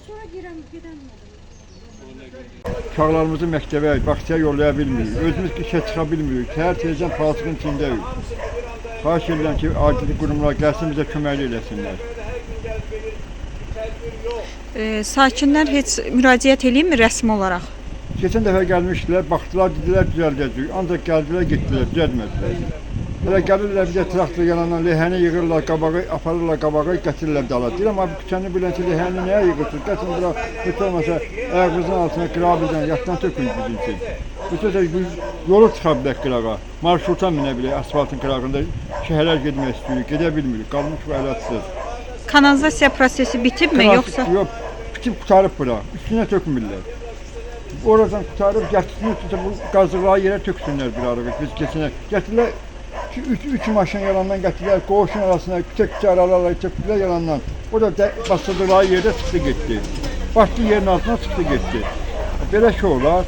Sonra gedəm. Uşaqlarımızı məktəbə, bağçaya yollaya bilmirik. Özümüz işə çıxa bilmirik. Hər tezdən palçığın içindəyik. Xahiş edirəm ki, acil qurumlar gəlsin bizə köməklik eləsinlər. Sakinlər heç müraciət eləyirmi rəsmi olaraq? Keçən dəfə gəlmişdilər, baxdılar, dedilər düzəldəcəyik. Ancaq gəldilər, getdilər, düzəltmədilər. Elə gəlirlər bizə traktor yanından lehəni yığırlar, qabağı aparırlar, qabağı gətirirlər dala. Deyirəm, abi küçəni bilən ki, lehəni nəyə yığırsınız? Gətirin bura, heç olmasa ayağınızın altına qırabildən, yatdan tökün bizim için. Bütün də yolu çıxa bilək qırağa, marşruta minə bilək, asfaltın qırağında şəhərlər getmək istəyirik, gedə bilmirik, qalmış bu əlatsız. Kanalizasiya prosesi bitibmi yoxsa? Yox, bitib qutarıb bura, üstünə tökmürlər. Oradan qutarıb, gətirsinlər, bu qazıqları yerə töksünlər bir arıq, biz keçinək. Gətirirlər, üç maşın yalandan gətirirlər, qoğuşun arasına, küçə aralarla tökdülər yalandan. O da basıldıqları yerdə çıxdı getdi. Başlı yerin altına çıxdı getdi. Belə şey olar,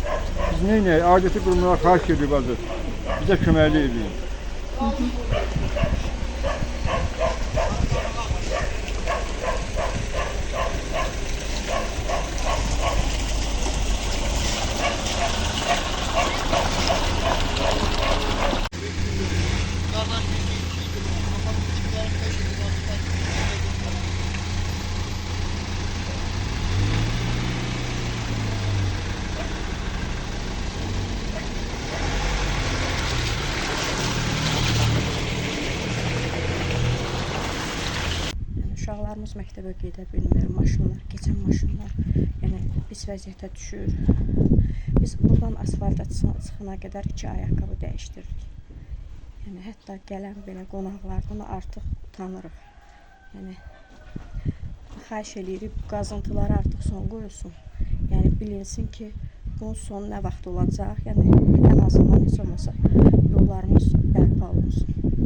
biz neynəyək, aidiyyəti qurumlara xahiş edirik bazı, bizə köməkli edin. Uşaqlarımız məktəbə gedə bilmir, maşınlar, keçən maşınlar, yəni pis vəziyyətə düşür. Biz buradan asfalta çıxana qədər 2 ayaqqabı dəyişdiririk. Yəni hətta gələn belə qonaqlardan artıq utanırıq. Yəni xahiş edirik, qazıntıları artıq son qoyulsun. Yəni bilinsin ki, bunun sonu nə vaxt olacaq. Yəni ən azından heç olmasa yollarımız bərpa olunsun.